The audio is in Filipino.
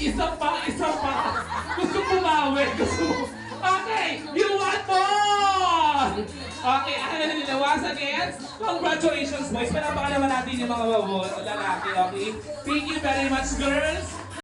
Isa pa, isa pa. Gusto bumawi. Okay, you want more! Okay, once again, congratulations boys. Panapakan naman natin yung mga lalaki, okay? Thank you very much, girls.